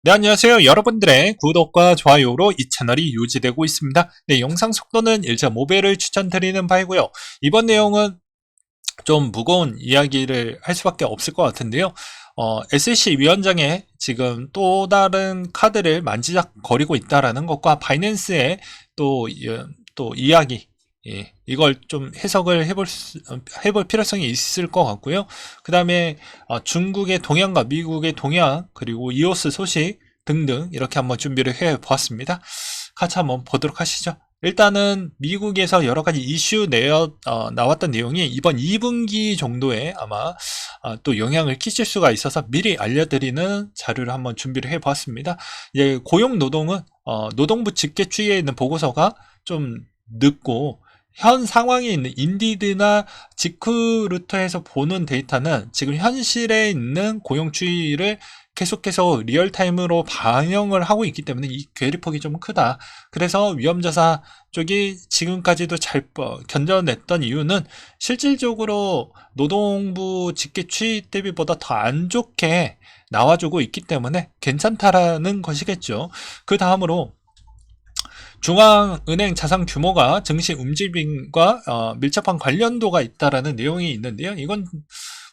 네, 안녕하세요. 여러분들의 구독과 좋아요로 이 채널이 유지되고 있습니다. 네, 영상 속도는 1.5배를 추천드리는 바이고요. 이번 내용은 좀 무거운 이야기를 할 수밖에 없을 것 같은데요. SEC 위원장의 지금 또 다른 카드를 만지작거리고 있다라는 것과 바이낸스의 또, 또 이야기, 이걸 좀 해석을 해볼 필요성이 있을 것 같고요. 그 다음에 중국의 동향과 미국의 동향, 그리고 이오스 소식 등등 이렇게 한번 준비를 해 보았습니다. 같이 한번 보도록 하시죠. 일단은 미국에서 여러 가지 이슈 나왔던 내용이 이번 2분기 정도에 아마 또 영향을 끼칠 수가 있어서 미리 알려드리는 자료를 한번 준비를 해 보았습니다. 이제 고용 노동은 노동부 집계추이에 있는 보고서가 좀 늦고 현 상황에 있는 인디드나 지크루터에서 보는 데이터는 지금 현실에 있는 고용 추이를 계속해서 리얼타임으로 반영을 하고 있기 때문에 이 괴리폭이 좀 크다. 그래서 위험자산 쪽이 지금까지도 잘 견뎌냈던 이유는 실질적으로 노동부 집계 추이 대비보다 더 안 좋게 나와주고 있기 때문에 괜찮다라는 것이겠죠. 그 다음으로 중앙은행 자산 규모가 증시 움직임과 밀접한 관련도가 있다라는 내용이 있는데요. 이건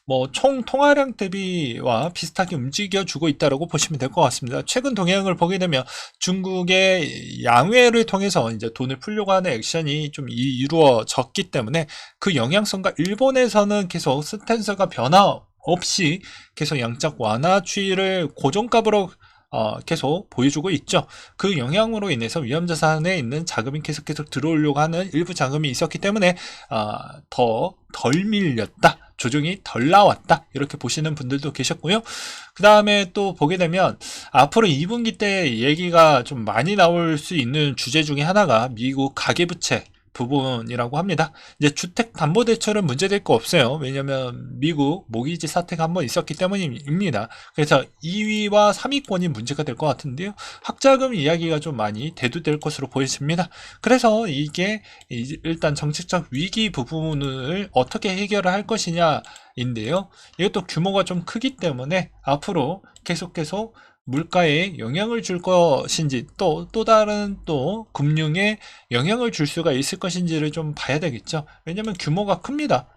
뭐 총 통화량 대비와 비슷하게 움직여주고 있다고 보시면 될 것 같습니다. 최근 동향을 보게 되면 중국의 양회를 통해서 이제 돈을 풀려고 하는 액션이 좀 이루어졌기 때문에 그 영향성과 일본에서는 계속 스탠스가 변화 없이 계속 양적 완화 추이를 고정값으로 계속 보여주고 있죠. 그 영향으로 인해서 위험자산에 있는 자금이 계속 들어오려고 하는 일부 자금이 있었기 때문에 더 덜 밀렸다. 조정이 덜 나왔다. 이렇게 보시는 분들도 계셨고요. 그 다음에 또 보게 되면 앞으로 2분기 때 얘기가 좀 많이 나올 수 있는 주제 중에 하나가 미국 가계부채 부분이라고 합니다. 이제 주택담보대출은 문제될 거 없어요. 왜냐면 미국 모기지 사태가 한번 있었기 때문입니다. 그래서 2위와 3위권이 문제가 될 것 같은데요. 학자금 이야기가 좀 많이 대두될 것으로 보여집니다. 그래서 이게 일단 정책적 위기 부분을 어떻게 해결을 할 것이냐인데요. 이것도 규모가 좀 크기 때문에 앞으로 계속해서 물가에 영향을 줄 것인지 또 다른 또 금융에 영향을 줄 수가 있을 것인지를 좀 봐야 되겠죠. 왜냐면 규모가 큽니다.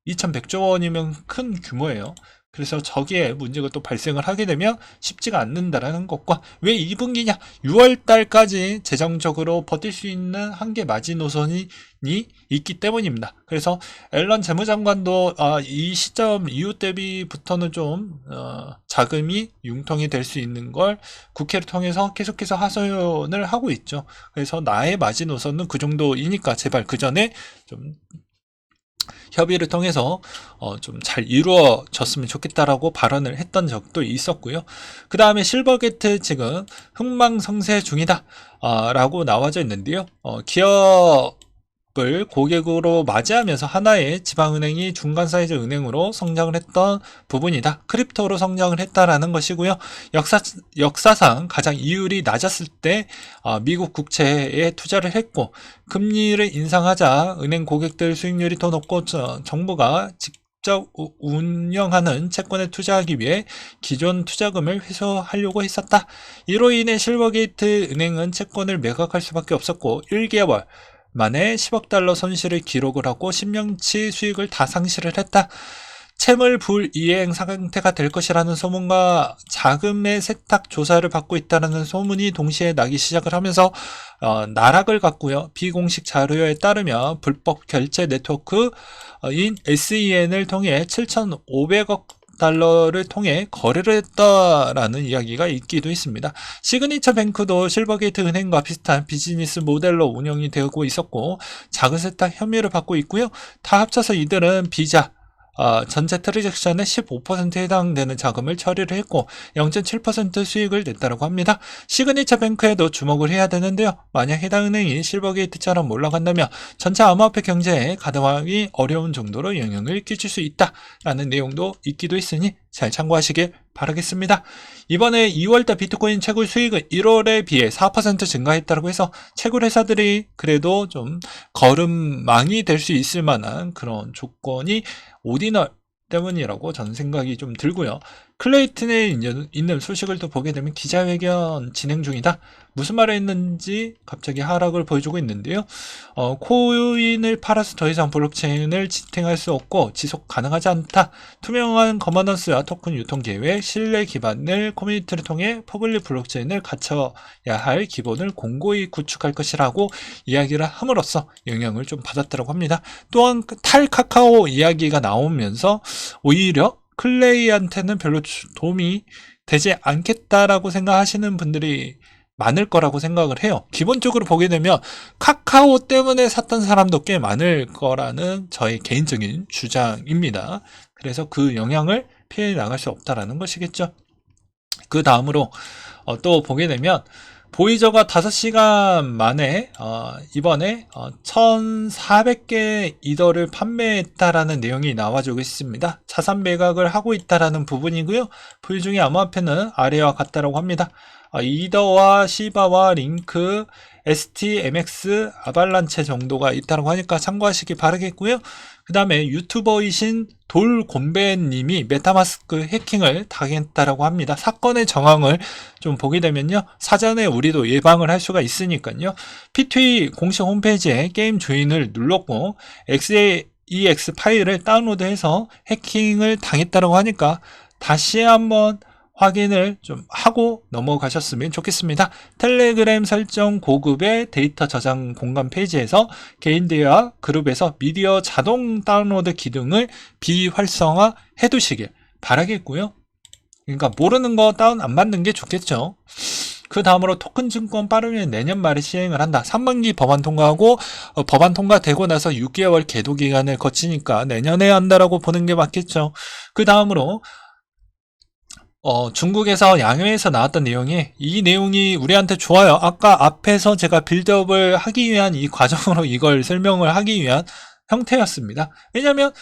2100조 원이면 큰 규모예요. 그래서 저기에 문제가 또 발생을 하게 되면 쉽지가 않는다라는 것과 왜 2분기냐 6월 달까지 재정적으로 버틸 수 있는 한계 마지노선이 있기 때문입니다. 그래서 앨런 재무장관도 이 시점 이후 대비부터는 좀 자금이 융통이 될 수 있는 걸 국회를 통해서 계속해서 하소연을 하고 있죠. 그래서 나의 마지노선은 그 정도이니까 제발 그 전에 좀 협의를 통해서 좀 잘 이루어졌으면 좋겠다라고 발언을 했던 적도 있었고요. 그 다음에 실버게트 지금 흥망성쇠 중이다 라고 나와져 있는데요. 기업을 고객으로 맞이하면서 하나의 지방은행이 중간 사이즈 은행으로 성장을 했던 부분이다. 크립토로 성장을 했다라는 것이고요. 역사상 가장 이율이 낮았을 때 미국 국채에 투자를 했고 금리를 인상하자 은행 고객들 수익률이 더 높고 정부가 직접 운영하는 채권에 투자하기 위해 기존 투자금을 회수하려고 했었다. 이로 인해 실버게이트 은행은 채권을 매각할 수밖에 없었고 1개월 만에 10억 달러 손실을 기록을 하고 10년치 수익을 다 상실을 했다. 채물 불이행 상태가 될 것이라는 소문과 자금의 세탁 조사를 받고 있다는 소문이 동시에 나기 시작을 하면서 나락을 갔고요. 비공식 자료에 따르면 불법 결제 네트워크인 SEN을 통해 7,500억 달러를 통해 거래를 했다라는 이야기가 있기도 있습니다. 시그니처 뱅크도 실버게이트 은행과 비슷한 비즈니스 모델로 운영이 되고 있었고 자금 세탁 혐의를 받고 있고요. 다 합쳐서 이들은 비자 전체 트랜잭션의 15%에 해당되는 자금을 처리를 했고 0.7% 수익을 냈다고 합니다. 시그니처 뱅크에도 주목을 해야 되는데요. 만약 해당 은행이 실버게이트처럼 올라간다면 전체 암호화폐 경제에 가담하기 어려운 정도로 영향을 끼칠 수 있다라는 내용도 있기도 있으니 잘 참고하시길 바라겠습니다. 이번에 2월달 비트코인 채굴 수익은 1월에 비해 4% 증가했다고 해서 채굴 회사들이 그래도 좀 걸음망이 될 수 있을 만한 그런 조건이 오디널 때문이라고 저는 생각이 좀 들고요. 클레이튼에 있는 소식을 또 보게 되면 기자회견 진행 중이다. 무슨 말을 했는지 갑자기 하락을 보여주고 있는데요. 코인을 팔아서 더 이상 블록체인을 지탱할 수 없고 지속 가능하지 않다. 투명한 거머넌스와 토큰 유통 계획, 신뢰 기반을 커뮤니티를 통해 퍼블릭 블록체인을 갖춰야 할 기본을 공고히 구축할 것이라고 이야기를 함으로써 영향을 좀 받았다고 합니다. 또한 탈카카오 이야기가 나오면서 오히려 클레이한테는 별로 도움이 되지 않겠다라고 생각하시는 분들이 많을 거라고 생각을 해요. 기본적으로 보게 되면 카카오 때문에 샀던 사람도 꽤 많을 거라는 저의 개인적인 주장입니다. 그래서 그 영향을 피해 나갈 수 없다라는 것이겠죠. 그 다음으로 또 보게 되면 보이저가 5시간 만에 이번에 1,400개 이더를 판매했다라는 내용이 나와주고 있습니다. 자산 매각을 하고 있다라는 부분이고요. 보유 중에 암호화폐는 아래와 같다라고 합니다. 이더와 시바와 링크, ST, MX, 아발란체 정도가 있다고 하니까 참고하시기 바라겠고요. 그 다음에 유튜버이신 돌곰배님이 메타마스크 해킹을 당했다라고 합니다. 사건의 정황을 좀 보게 되면요, 사전에 우리도 예방을 할 수가 있으니까요. P2E 공식 홈페이지에 게임 조인을 눌렀고 XAEX 파일을 다운로드해서 해킹을 당했다라고 하니까 다시 한번 확인을 좀 하고 넘어가셨으면 좋겠습니다. 텔레그램 설정 고급의 데이터 저장 공간 페이지에서 개인들과 그룹에서 미디어 자동 다운로드 기능을 비활성화 해두시길 바라겠고요. 그러니까 모르는 거 다운 안 받는 게 좋겠죠. 그 다음으로 토큰 증권 빠르면 내년 말에 시행을 한다. 3분기 법안 통과하고 법안 통과되고 나서 6개월 계도 기간을 거치니까 내년에 한다라고 보는 게 맞겠죠. 그 다음으로 중국에서 양회에서 나왔던 내용이, 이 내용이 우리한테 좋아요. 아까 앞에서 제가 빌드업을 하기 위한 이 과정으로 이걸 설명을 하기 위한 형태였습니다. 왜냐면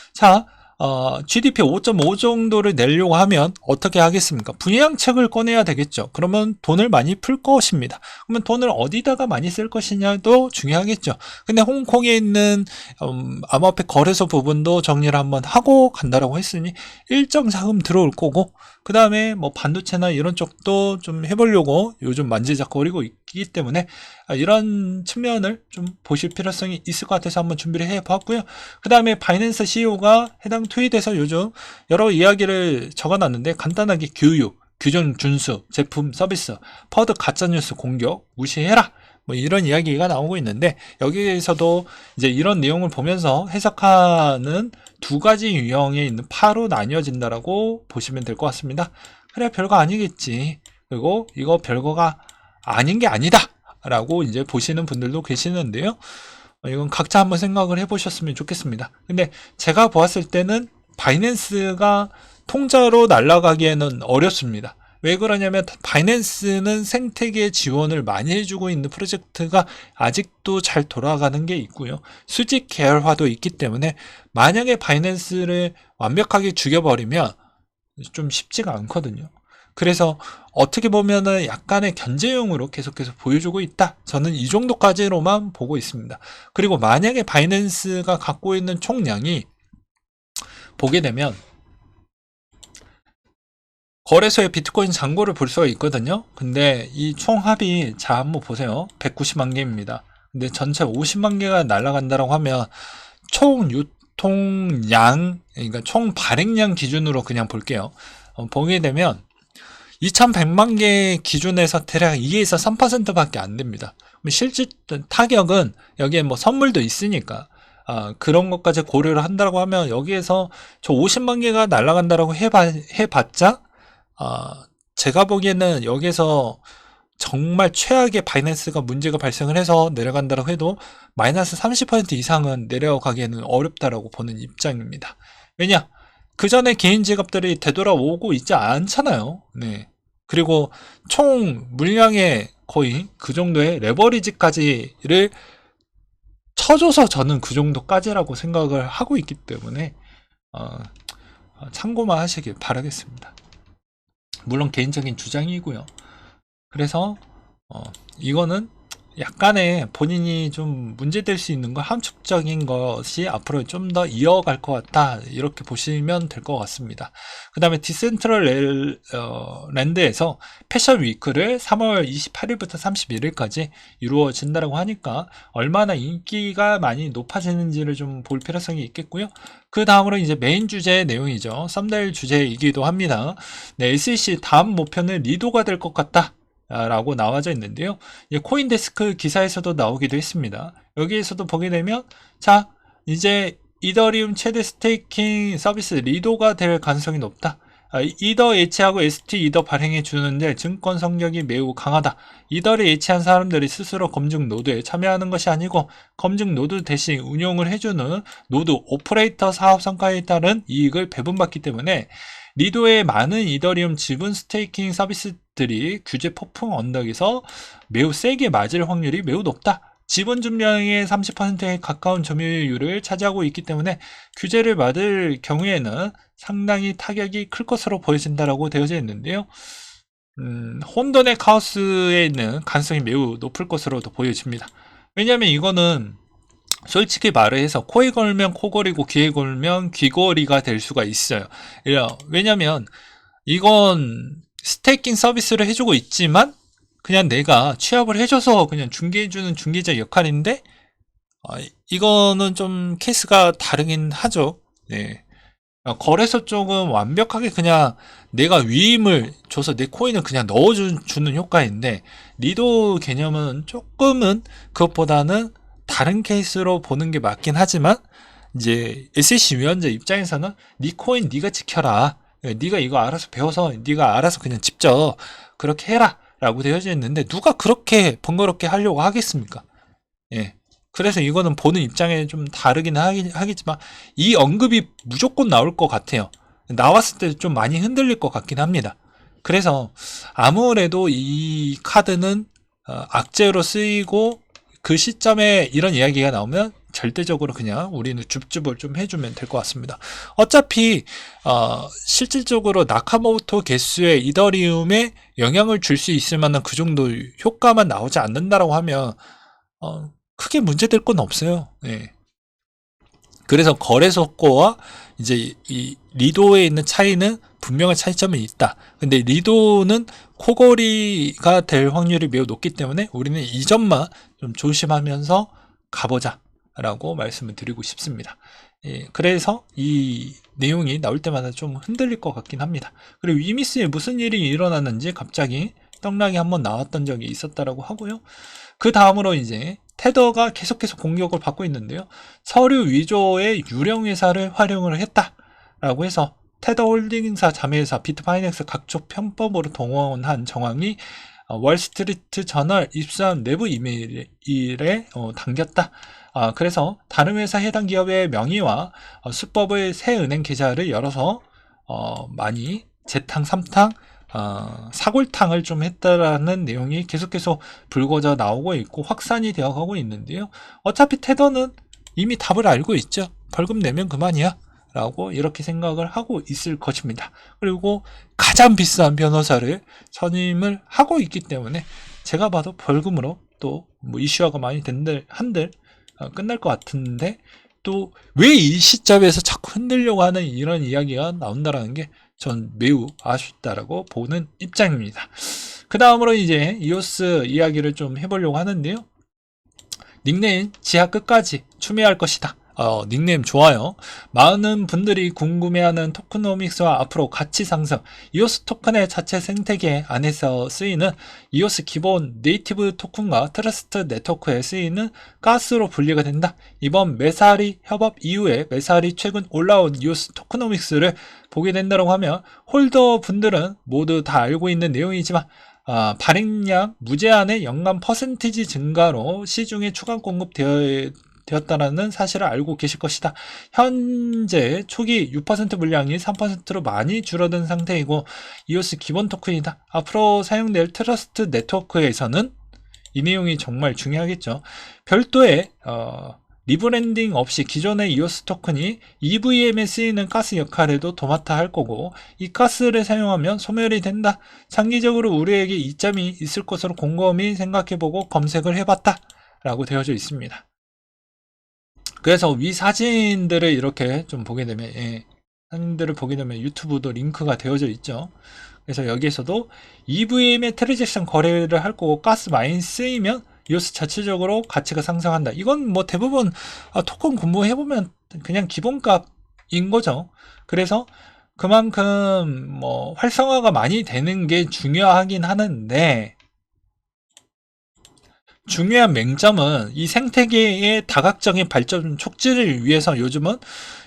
GDP 5.5 정도를 내려고 하면 어떻게 하겠습니까? 분양책을 꺼내야 되겠죠. 그러면 돈을 많이 풀 것입니다. 그러면 돈을 어디다가 많이 쓸 것이냐도 중요하겠죠. 근데 홍콩에 있는 암호화폐 거래소 부분도 정리를 한번 하고 간다라고 했으니 일정 자금 들어올 거고, 그 다음에 뭐 반도체나 이런 쪽도 좀 해보려고 요즘 만지작거리고 있기 때문에 이런 측면을 좀 보실 필요성이 있을 것 같아서 한번 준비를 해봤고요. 그 다음에 바이낸스 CEO가 해당 트윗에서 요즘 여러 이야기를 적어놨는데, 간단하게 교육, 규정 준수, 제품 서비스, 퍼드 가짜뉴스 공격 무시해라, 뭐 이런 이야기가 나오고 있는데, 여기에서도 이제 이런 내용을 보면서 해석하는 두 가지 유형에 있는 파로 나뉘어진다라고 보시면 될 것 같습니다. 그래, 별거 아니겠지. 그리고 이거 별거가 아닌 게 아니다 라고 이제 보시는 분들도 계시는데요. 이건 각자 한번 생각을 해보셨으면 좋겠습니다. 근데 제가 보았을 때는 바이낸스가 통짜로 날아가기에는 어렵습니다. 왜 그러냐면 바이낸스는 생태계 지원을 많이 해주고 있는 프로젝트가 아직도 잘 돌아가는 게 있고요. 수직 계열화도 있기 때문에 만약에 바이낸스를 완벽하게 죽여버리면 좀 쉽지가 않거든요. 그래서 어떻게 보면은 약간의 견제용으로 계속해서 보여주고 있다. 저는 이 정도까지로만 보고 있습니다. 그리고 만약에 바이낸스가 갖고 있는 총량이 보게 되면 거래소에 비트코인 잔고를 볼 수가 있거든요. 근데 이 총합이, 자 한번 보세요. 190만 개입니다. 근데 전체 50만 개가 날아간다고 하면 총 유통량, 그러니까 총 발행량 기준으로 그냥 볼게요. 보게 되면 2100만 개 기준에서 대략 2에서 3%밖에 안 됩니다. 실질 타격은 여기에 뭐 선물도 있으니까 그런 것까지 고려를 한다고 하면 여기에서 저 50만 개가 날아간다라고 해봤자 제가 보기에는 여기에서 정말 최악의 바이낸스가 문제가 발생을 해서 내려간다고 해도 마이너스 30% 이상은 내려가기에는 어렵다라고 보는 입장입니다. 왜냐? 그 전에 개인 지갑들이 되돌아오고 있지 않잖아요. 네. 그리고 총 물량의 거의 그 정도의 레버리지까지를 쳐줘서 저는 그 정도까지라고 생각을 하고 있기 때문에 참고만 하시길 바라겠습니다. 물론 개인적인 주장이고요. 그래서 이거는 약간의 본인이 좀 문제될 수 있는 거 함축적인 것이 앞으로 좀 더 이어갈 것 같다, 이렇게 보시면 될 것 같습니다. 그 다음에 디센트럴랜드에서 패션 위크를 3월 28일부터 31일까지 이루어진다고 하니까 얼마나 인기가 많이 높아지는지를 좀 볼 필요성이 있겠고요. 그 다음으로 이제 메인 주제 내용이죠. 썸네일 주제이기도 합니다. 네, SEC 다음 목표는 리도가 될 것 같다 라고 나와져 있는데요. 코인데스크 기사에서도 나오기도 했습니다. 여기에서도 보게 되면, 자, 이제 이더리움 최대 스테이킹 서비스 리도가 될 가능성이 높다. 이더 예치하고 ST 이더 발행해 주는데 증권 성격이 매우 강하다. 이더를 예치한 사람들이 스스로 검증 노드에 참여하는 것이 아니고 검증 노드 대신 운용을 해주는 노드 오퍼레이터 사업 성과에 따른 이익을 배분받기 때문에 리도의 많은 이더리움 지분 스테이킹 서비스들이 규제 폭풍 언덕에서 매우 세게 맞을 확률이 매우 높다. 지분 점유량의 30%에 가까운 점유율을 차지하고 있기 때문에 규제를 받을 경우에는 상당히 타격이 클 것으로 보여진다라고 되어져 있는데요. 혼돈의 카오스에 있는 가능성이 매우 높을 것으로도 보여집니다. 왜냐하면 이거는 솔직히 말을 해서 코에 걸면 코걸이고 귀에 걸면 귀걸이가 될 수가 있어요. 왜냐면 이건 스테이킹 서비스를 해주고 있지만 그냥 내가 취합을 해줘서 그냥 중개해주는 중개자 역할인데, 이거는 좀 케이스가 다르긴 하죠. 네. 거래소 쪽은 완벽하게 그냥 내가 위임을 줘서 내 코인을 그냥 넣어주는 효과인데, 리도 개념은 조금은 그것보다는 다른 케이스로 보는 게 맞긴 하지만, 이제 SEC 위원자 입장에서는 네 코인 네가 지켜라, 네가 이거 알아서 배워서 네가 알아서 그냥 직접 그렇게 해라 라고 되어져 있는데, 누가 그렇게 번거롭게 하려고 하겠습니까? 예. 그래서 이거는 보는 입장에 좀 다르긴 하겠지만 이 언급이 무조건 나올 것 같아요. 나왔을 때 좀 많이 흔들릴 것 같긴 합니다. 그래서 아무래도 이 카드는 악재로 쓰이고, 그 시점에 이런 이야기가 나오면 절대적으로 그냥 우리는 줍줍을 좀 해주면 될 것 같습니다. 어차피 실질적으로 나카모토 개수의 이더리움에 영향을 줄 수 있을 만한 그 정도 효과만 나오지 않는다라고 하면 크게 문제될 건 없어요. 네. 그래서 거래소 거와 이제 이 리도에 있는 차이는 분명한 차이점이 있다. 근데 리도는 코걸이가 될 확률이 매우 높기 때문에 우리는 이 점만 좀 조심하면서 가보자 라고 말씀을 드리고 싶습니다. 예, 그래서 이 내용이 나올 때마다 좀 흔들릴 것 같긴 합니다. 그리고 위미스에 무슨 일이 일어났는지 갑자기 떡락이 한번 나왔던 적이 있었다라고 하고요. 그 다음으로 이제 테더가 계속해서 공격을 받고 있는데요. 서류 위조의 유령 회사를 활용을 했다라고 해서 테더 홀딩사 자매회사 비트파이넥스 각종 편법으로 동원한 정황이 월스트리트 저널 입수한 내부 이메일에 담겼다. 그래서 다른 회사 해당 기업의 명의와 수법의 새 은행 계좌를 열어서 많이 재탕, 삼탕, 사골탕을 좀 했다라는 내용이 계속해서 불거져 나오고 있고 확산이 되어 가고 있는데요. 어차피 테더는 이미 답을 알고 있죠. 벌금 내면 그만이야 라고 이렇게 생각을 하고 있을 것입니다. 그리고 가장 비싼 변호사를 선임을 하고 있기 때문에 제가 봐도 벌금으로 또 뭐 이슈화가 많이 한들 끝날 것 같은데, 또 왜 이 시점에서 자꾸 흔들려고 하는 이런 이야기가 나온다라는 게 전 매우 아쉽다라고 보는 입장입니다. 그 다음으로 이제 이오스 이야기를 좀 해보려고 하는데요. 닉네임 지하 끝까지 추미할 것이다. 닉네임 좋아요. 많은 분들이 궁금해하는 토크노믹스와 앞으로 가치 상승, 이오스 토큰의 자체 생태계 안에서 쓰이는 이오스 기본 네이티브 토큰과 트러스트 네트워크에 쓰이는 가스로 분리가 된다. 이번 메사리 협업 이후에 메사리 최근 올라온 이오스 토크노믹스를 보게 된다고 하면 홀더 분들은 모두 다 알고 있는 내용이지만 발행량 무제한의 연간 퍼센티지 증가로 시중에 추가 공급되었다는 사실을 알고 계실 것이다. 현재 초기 6% 물량이 3%로 많이 줄어든 상태이고 이오스 기본 토큰이다. 앞으로 사용될 트러스트 네트워크에서는 이 내용이 정말 중요하겠죠. 별도의 리브랜딩 없이 기존의 이오스 토큰이 EVM에 쓰이는 가스 역할에도 도맡아 할 거고, 이 가스를 사용하면 소멸이 된다. 장기적으로 우리에게 이점이 있을 것으로 곰곰이 생각해보고 검색을 해봤다 라고 되어져 있습니다. 그래서 위 사진들을 이렇게 좀 보게 되면, 사진들을 보게 되면 유튜브도 링크가 되어져 있죠. 그래서 여기에서도 EVM의 트랜잭션 거래를 할 거고, 가스 많이 쓰이면 이오스 자체적으로 가치가 상승한다. 이건 뭐 대부분 토큰 공부해보면 그냥 기본값인 거죠. 그래서 그만큼 뭐 활성화가 많이 되는 게 중요하긴 하는데, 중요한 맹점은 이 생태계의 다각적인 발전 촉진을 위해서 요즘은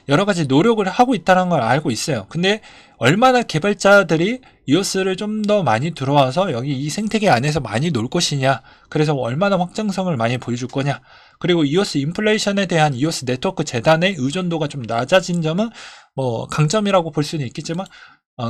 여러 가지 노력을 하고 있다는 걸 알고 있어요. 근데 얼마나 개발자들이 이오스를 좀 더 많이 들어와서 여기 이 생태계 안에서 많이 놀 것이냐, 그래서 얼마나 확장성을 많이 보여줄 거냐, 그리고 이오스 인플레이션에 대한 이오스 네트워크 재단의 의존도가 좀 낮아진 점은 뭐 강점이라고 볼 수는 있겠지만,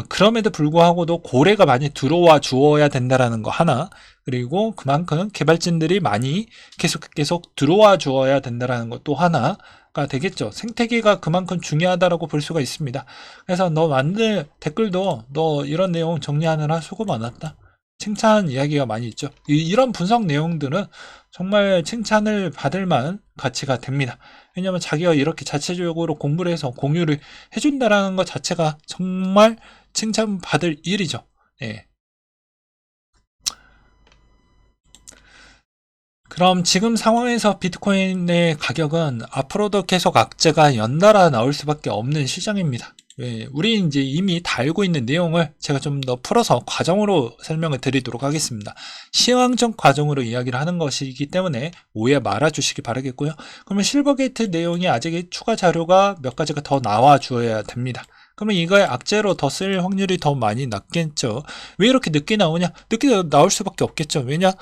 그럼에도 불구하고도 고래가 많이 들어와 주어야 된다라는 거 하나, 그리고 그만큼 개발진들이 많이 계속 들어와 주어야 된다라는 것도 하나가 되겠죠. 생태계가 그만큼 중요하다라고 볼 수가 있습니다. 그래서 너 만들 댓글도 너 이런 내용 정리하느라 수고 많았다, 칭찬 이야기가 많이 있죠. 이런 분석 내용들은 정말 칭찬을 받을 만한 가치가 됩니다. 왜냐하면 자기가 이렇게 자체적으로 공부를 해서 공유를 해준다라는 것 자체가 정말 칭찬받을 일이죠. 예. 그럼 지금 상황에서 비트코인의 가격은 앞으로도 계속 악재가 연달아 나올 수밖에 없는 시장입니다. 우리 이제 이미 다 알고 있는 내용을 제가 좀 더 풀어서 과정으로 설명을 드리도록 하겠습니다. 시황적 과정으로 이야기를 하는 것이기 때문에 오해 말아 주시기 바라겠고요. 그러면 실버게이트 내용이 아직 추가 자료가 몇 가지가 더 나와 주어야 됩니다. 그러면 이거의 악재로 더 쓸 확률이 더 많이 낮겠죠. 왜 이렇게 늦게 나오냐? 늦게 나올 수밖에 없겠죠. 왜냐?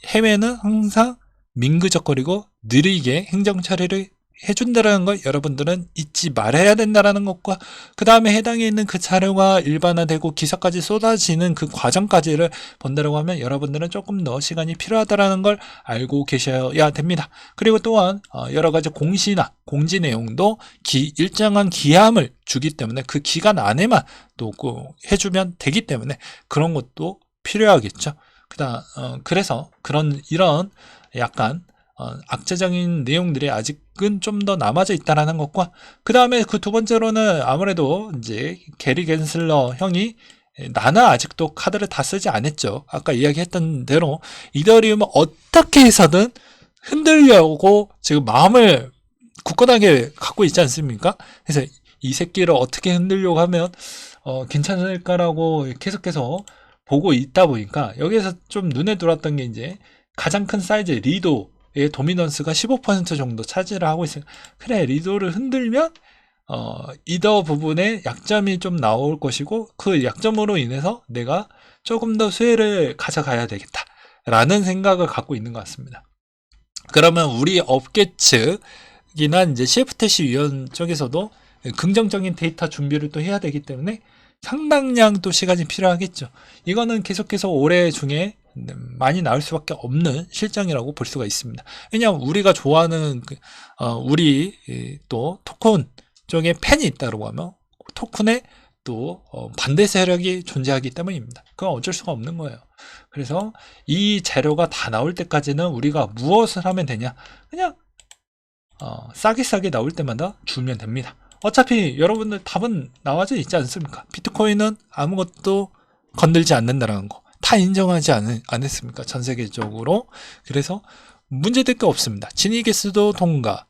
해외는 항상 민그적거리고 느리게 행정 처리를 해준다라는 걸 여러분들은 잊지 말아야 된다라는 것과, 그 다음에 해당에 있는 그 자료가 일반화되고 기사까지 쏟아지는 그 과정까지를 본다라고 하면 여러분들은 조금 더 시간이 필요하다라는 걸 알고 계셔야 됩니다. 그리고 또한 여러 가지 공시나 공지 내용도 일정한 기함을 주기 때문에 그 기간 안에만 또 해주면 되기 때문에 그런 것도 필요하겠죠. 그래서 이런 약간 악재적인 내용들이 아직은 좀 더 남아져 있다라는 것과, 그 다음에 그 두 번째로는 아무래도 이제 게리 겐슬러 형이 나는 아직도 카드를 다 쓰지 않았죠. 아까 이야기했던 대로 이더리움을 어떻게 해서든 흔들려고 지금 마음을 굳건하게 갖고 있지 않습니까? 그래서 이 새끼를 어떻게 흔들려고 하면 괜찮을까라고 계속해서 보고 있다 보니까, 여기에서 좀 눈에 들어왔던 게 이제 가장 큰 사이즈 리도의 도미넌스가 15% 정도 차지를 하고 있어요. 그래, 리도를 흔들면 이더 부분에 약점이 좀 나올 것이고, 그 약점으로 인해서 내가 조금 더 수혜를 가져가야 되겠다 라는 생각을 갖고 있는 것 같습니다. 그러면 우리 업계 측이나 이제 CFTC 위원 쪽에서도 긍정적인 데이터 준비를 또 해야 되기 때문에 상당량 또 시간이 필요하겠죠. 이거는 계속해서 올해 중에 많이 나올 수밖에 없는 실정이라고 볼 수가 있습니다. 왜냐하면 우리가 좋아하는 우리 또 토큰 쪽에 팬이 있다고 하면 토큰에 또 반대 세력이 존재하기 때문입니다. 그건 어쩔 수가 없는 거예요. 그래서 이 재료가 다 나올 때까지는 우리가 무엇을 하면 되냐? 그냥 싸게 나올 때마다 주면 됩니다. 어차피 여러분들 답은 나와져 있지 않습니까? 비트코인은 아무것도 건들지 않는다는 거 다 인정하지 않았습니까? 전 세계적으로. 그래서 문제될 게 없습니다. 지니 개수도 통과,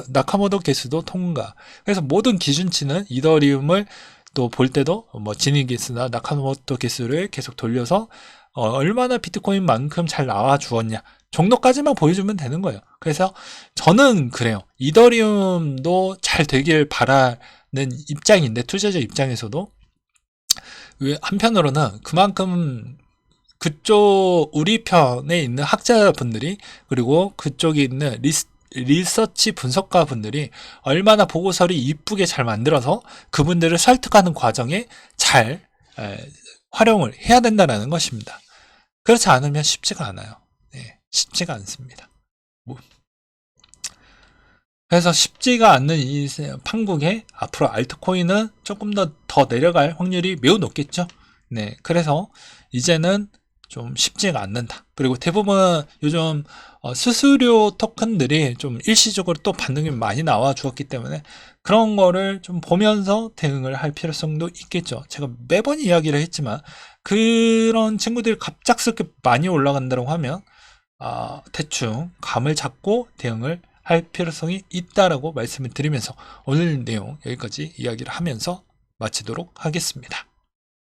나카모토 개수도 통과. 그래서 모든 기준치는 이더리움을 또 볼 때도 지니 개수나 나카모토 개수를 계속 돌려서 얼마나 비트코인만큼 잘 나와 주었냐 정도까지만 보여주면 되는 거예요. 그래서 저는 그래요. 이더리움도 잘 되길 바라는 입장인데, 투자자 입장에서도 한편으로는 그만큼 그쪽 우리 편에 있는 학자분들이, 그리고 그쪽에 있는 리서치 분석가 분들이 얼마나 보고서를 이쁘게 잘 만들어서 그분들을 설득하는 과정에 잘 활용을 해야 된다는 것입니다. 그렇지 않으면 쉽지가 않아요. 쉽지가 않습니다. 그래서 쉽지가 않는 이 판국에 앞으로 알트코인은 조금 더 내려갈 확률이 매우 높겠죠. 네, 그래서 이제는 좀 쉽지가 않는다. 그리고 대부분 요즘 수수료 토큰들이 좀 일시적으로 또 반등이 많이 나와 주었기 때문에 그런 거를 좀 보면서 대응을 할 필요성도 있겠죠. 제가 매번 이야기를 했지만 그런 친구들이 갑작스럽게 많이 올라간다고 하면 대충 감을 잡고 대응을 할 필요성이 있다라고 말씀을 드리면서 오늘 내용 여기까지 이야기를 하면서 마치도록 하겠습니다.